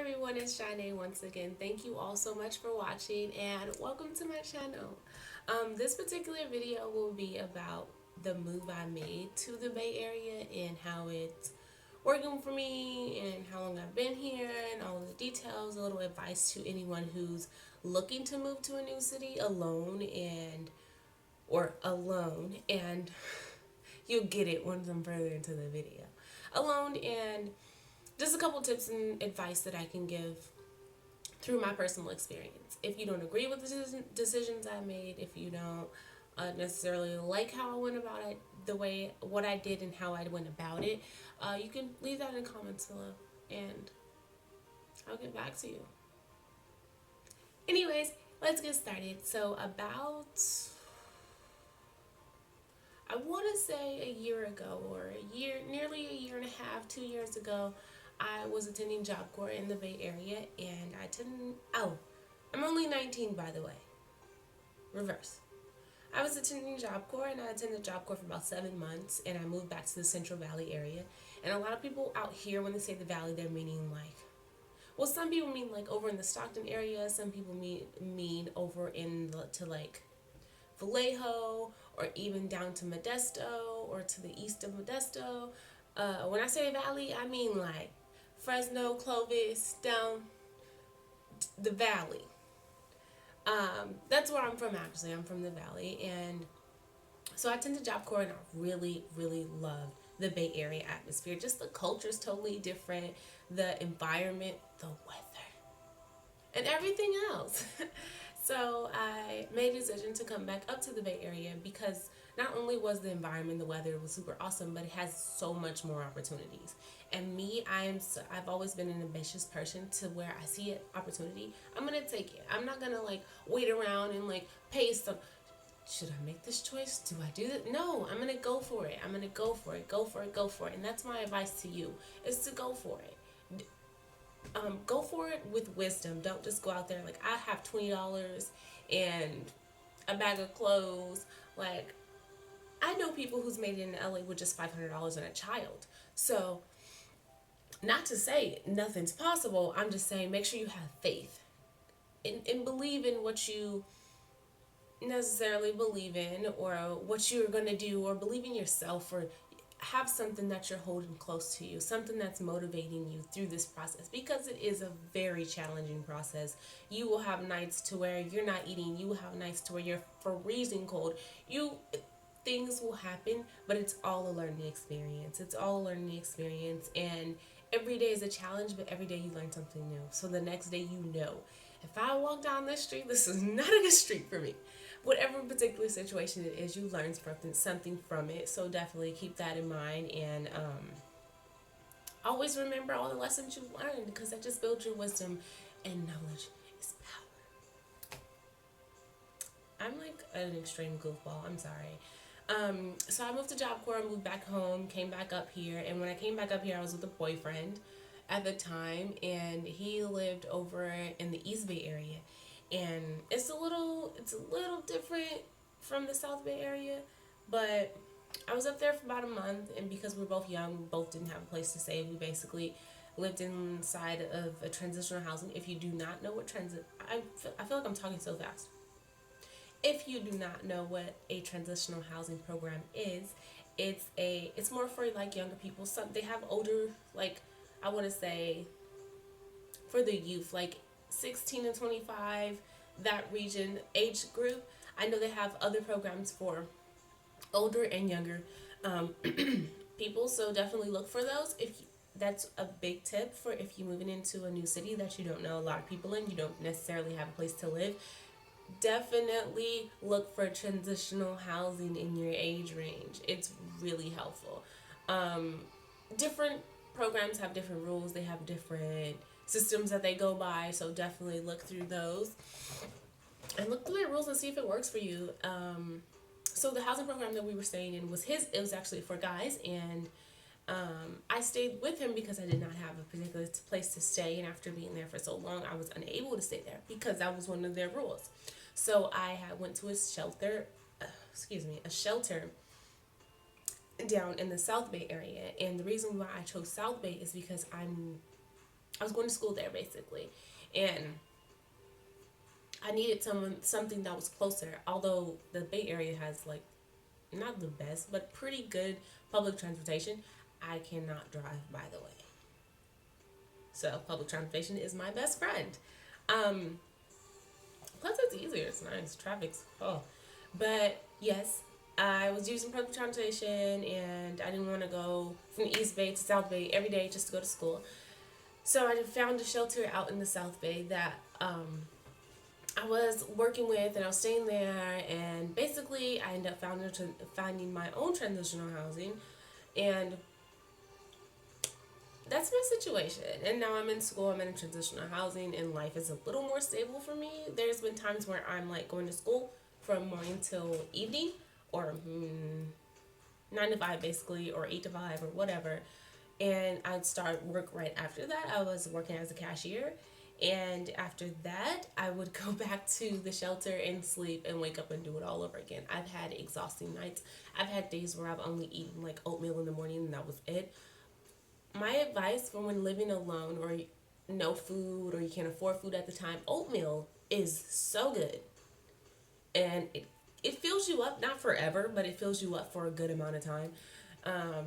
everyone, it's Shinay once again. Thank you all so much for watching and welcome to my channel. This particular video will be about the move I made to the Bay Area and how it's working for me and how long I've been here and all the details, a little advice to anyone who's looking to move to a new city alone and you'll get it once I'm further into the video. Alone and just a couple tips and advice that I can give through my personal experience. If you don't agree with the decisions I made, if you don't necessarily like how I went about it, what I did and how I went about it, you can leave that in the comments below and I'll get back to you. Anyways, let's get started. I want to say a year ago or nearly a year and a half, 2 years ago, I was attending Job Corps in the Bay Area and I'm only 19 by the way. Reverse. I was attending Job Corps and I attended Job Corps for about 7 months and I moved back to the Central Valley area. And a lot of people out here, when they say the Valley, they're meaning some people mean like over in the Stockton area, some people mean over to like Vallejo or even down to Modesto or to the east of Modesto. When I say valley, I mean like Fresno, Clovis, down the valley. That's where I'm from actually. I'm from the valley. And so I attended Job Corps and I really, really loved the Bay Area atmosphere. Just the culture is totally different. The environment, the weather, and everything else. So I made a decision to come back up to the Bay Area because not only was the environment, the weather was super awesome, but it has so much more opportunities. And me, I've always been an ambitious person to where I see an opportunity, I'm gonna take it. I'm not gonna like wait around and like pace some. Should I make this choice? Do I do that? No, I'm gonna go for it. I'm gonna go for it. Go for it. Go for it. And that's my advice to you: is to go for it. Go for it with wisdom. Don't just go out there like I have $20 and a bag of clothes. Like I know people who's made it in LA with just $500 and a child. So not to say nothing's possible. I'm just saying make sure you have faith and believe in what you necessarily believe in or what you're going to do, or believe in yourself, or have something that you're holding close to you, something that's motivating you through this process, because it is a very challenging process. You will have nights to where you're not eating, you will have nights to where you're freezing cold, things will happen, but it's all a learning experience. It's all a learning experience, and every day is a challenge, but every day you learn something new. So the next day, if I walk down this street, this is not a good street for me. Whatever particular situation it is, you learn something from it. So definitely keep that in mind, and always remember all the lessons you've learned, because that just builds your wisdom, and knowledge is power. I'm like an extreme goofball. I'm sorry. So I moved to Job Corps, moved back home, came back up here, and when I came back up here, I was with a boyfriend at the time, and he lived over in the East Bay area, and it's a little different from the South Bay area, but I was up there for about a month, and because we're both young, we both didn't have a place to stay. We basically lived inside of a transitional housing. If you do not know what I feel like I'm talking so fast. If you do not know what a transitional housing program is, it's more for like younger people. Some they have older, like I want to say for the youth, like 16 to 25, that region age group. I know they have other programs for older and younger people, so definitely look for those. That's a big tip for if you're moving into a new city that you don't know a lot of people in, you don't necessarily have a place to live. Definitely look for transitional housing in your age range. It's really helpful. Different programs have different rules. They have different systems that they go by, so definitely look through those and look through the rules and see if it works for you. So the housing program that we were staying in it was actually for guys, and I stayed with him because I did not have a particular place to stay, and after being there for so long, I was unable to stay there because that was one of their rules. So I went to a shelter down in the South Bay area, and the reason why I chose South Bay is because I was going to school there basically, and I needed something that was closer. Although the Bay Area has like not the best, but pretty good public transportation, I cannot drive, by the way. So public transportation is my best friend. Um, Plus it's easier. It's nice. Traffic's but yes, I was using public transportation, and I didn't want to go from East Bay to South Bay every day just to go to school. So I found a shelter out in the South Bay that I was working with, and I was staying there. And basically, I ended up finding my own transitional housing, and that's my situation. And now I'm in school, I'm in transitional housing, and life is a little more stable for me. There's been times where I'm like going to school from morning till evening, or 9 to 5 basically, or 8 to 5, or whatever. And I'd start work right after that. I was working as a cashier. And after that, I would go back to the shelter and sleep and wake up and do it all over again. I've had exhausting nights. I've had days where I've only eaten like oatmeal in the morning and that was it. My advice for when living alone or no food or you can't afford food at the time, oatmeal is so good. And it fills you up, not forever, but it fills you up for a good amount of time. Um,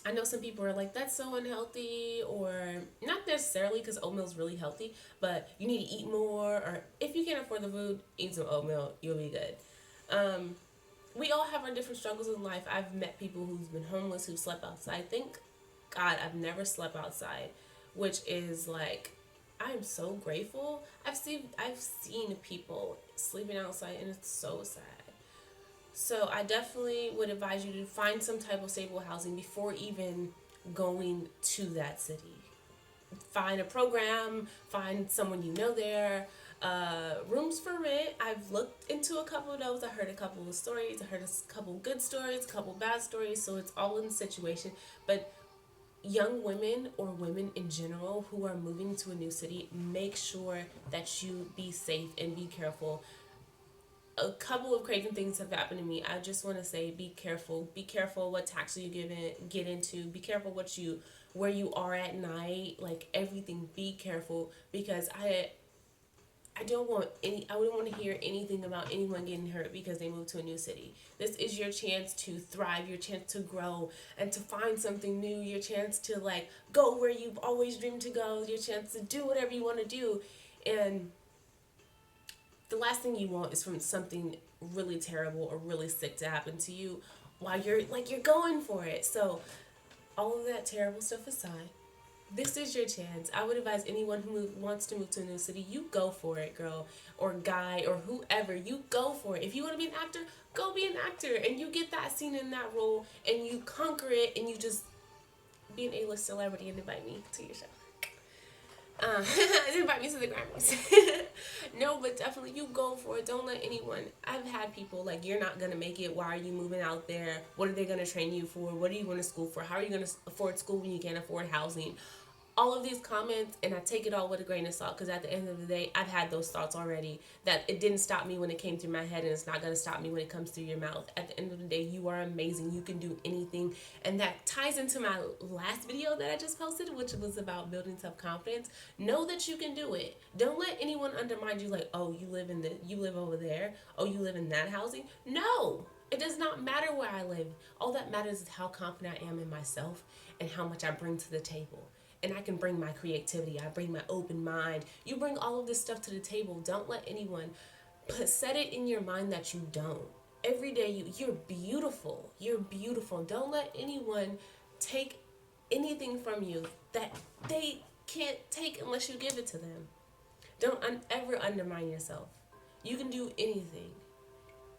I know some people are like, that's so unhealthy, or not necessarily because oatmeal is really healthy, but you need to eat more, or if you can't afford the food, eat some oatmeal, you'll be good. Um, we all have our different struggles in life. I've met people who's been homeless, who slept outside. Thank God I've never slept outside, which is like, I am so grateful. I've seen people sleeping outside, and it's so sad. So I definitely would advise you to find some type of stable housing before even going to that city. Find a program, find someone you know there. Rooms for rent. I've looked into a couple of those. I heard a couple of stories. I heard a couple good stories, a couple bad stories. So it's all in the situation. But young women or women in general who are moving to a new city, make sure that you be safe and be careful. A couple of crazy things have happened to me. I just want to say, be careful. Be careful what taxi you get into. Be careful where you are at night. Like everything, be careful, because I wouldn't want to hear anything about anyone getting hurt because they moved to a new city. This is your chance to thrive, your chance to grow and to find something new, your chance to like go where you've always dreamed to go, your chance to do whatever you want to do. And the last thing you want is from something really terrible or really sick to happen to you while you're going for it. So all of that terrible stuff aside, this is your chance. I would advise anyone who wants to move to a new city, you go for it, girl, or guy, or whoever. You go for it. If you want to be an actor, go be an actor, and you get that scene in that role, and you conquer it, and you just be an A-list celebrity and invite me to your show. Invite me to the Grammys. No, but definitely you go for it. Don't let anyone. I've had people like, you're not gonna make it. Why are you moving out there? What are they gonna train you for? What are you going to school for? How are you gonna afford school when you can't afford housing? All of these comments, and I take it all with a grain of salt, because at the end of the day, I've had those thoughts already. That it didn't stop me when it came through my head, and it's not going to stop me when it comes through your mouth. At the end of the day, you are amazing. You can do anything. And that ties into my last video that I just posted, which was about building self-confidence. Know that you can do it. Don't let anyone undermine you like, oh, you live over there. Oh, you live in that housing. No. It does not matter where I live. All that matters is how confident I am in myself and how much I bring to the table. And I can bring my creativity. I bring my open mind. You bring all of this stuff to the table. Don't let anyone set it in your mind that you don't. Every day you're beautiful. You're beautiful. Don't let anyone take anything from you that they can't take unless you give it to them. Don't ever undermine yourself. You can do anything.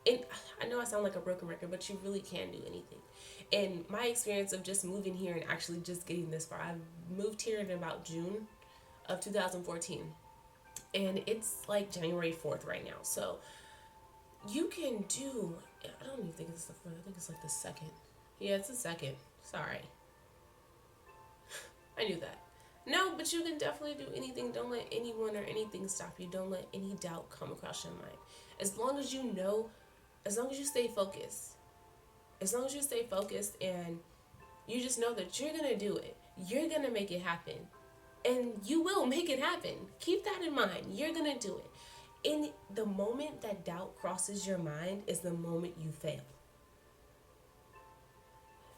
And I know I sound like a broken record, but you really can do anything. And my experience of just moving here and actually just getting this far, I moved here in about June of 2014. And it's like January 4th right now. So you can do, I don't even think it's the 4th, I think it's like the 2nd. Yeah, it's the 2nd. Sorry. I knew that. No, but you can definitely do anything. Don't let anyone or anything stop you. Don't let any doubt come across your mind. As long as you know, as long as you stay focused. As long as you stay focused and you just know that you're going to do it. You're going to make it happen. And you will make it happen. Keep that in mind. You're going to do it. In the moment that doubt crosses your mind is the moment you fail.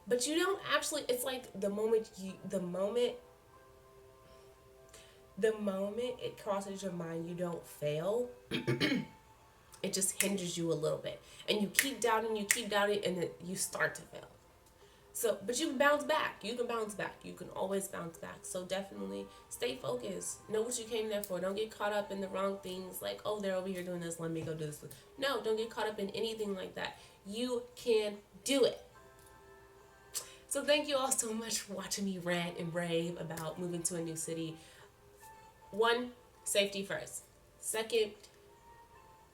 But you don't actually, it's like the moment it crosses your mind, you don't fail. It just hinders you a little bit. And you keep doubting, and then you start to fail. So, but you can bounce back. You can bounce back. You can always bounce back. So definitely stay focused. Know what you came there for. Don't get caught up in the wrong things like, oh, they're over here doing this. Let me go do this. No, don't get caught up in anything like that. You can do it. So thank you all so much for watching me rant and rave about moving to a new city. One, safety first. Second,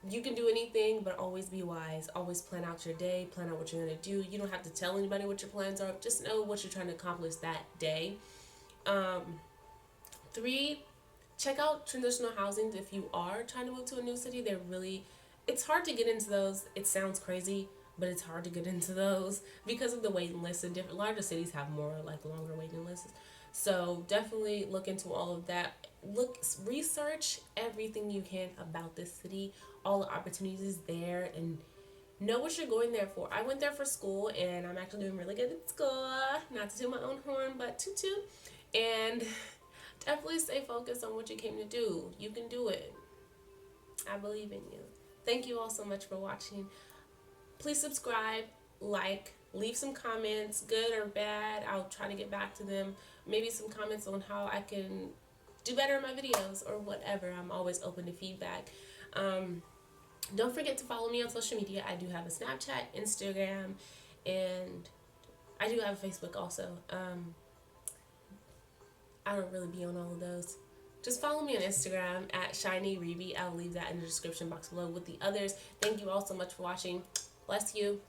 you can do anything, but always be wise. Always plan out your day, plan out what you're going to do. You don't have to tell anybody what your plans are. Just know what you're trying to accomplish that day. 3, check out transitional housing if you are trying to move to a new city. It's hard to get into those. It sounds crazy, but it's hard to get into those because of the waiting lists. And different larger cities have more like longer waiting lists. So definitely look into all of that. Research everything you can about this city, all the opportunities there, and know what you're going there for. I went there for school, and I'm actually doing really good at school. Not to toot my own horn, but toot toot. And definitely stay focused on what you came to do. You can do it. I believe in you. Thank you all so much for watching. Please subscribe, like, leave some comments, good or bad. I'll try to get back to them. Maybe some comments on how I can do better in my videos or whatever. I'm always open to feedback. Don't forget to follow me on social media. I do have a Snapchat, Instagram, and I do have a Facebook also. I don't really be on all of those. Just follow me on Instagram at ShinyReby. I'll leave that in the description box below with the others. Thank you all so much for watching. Bless you.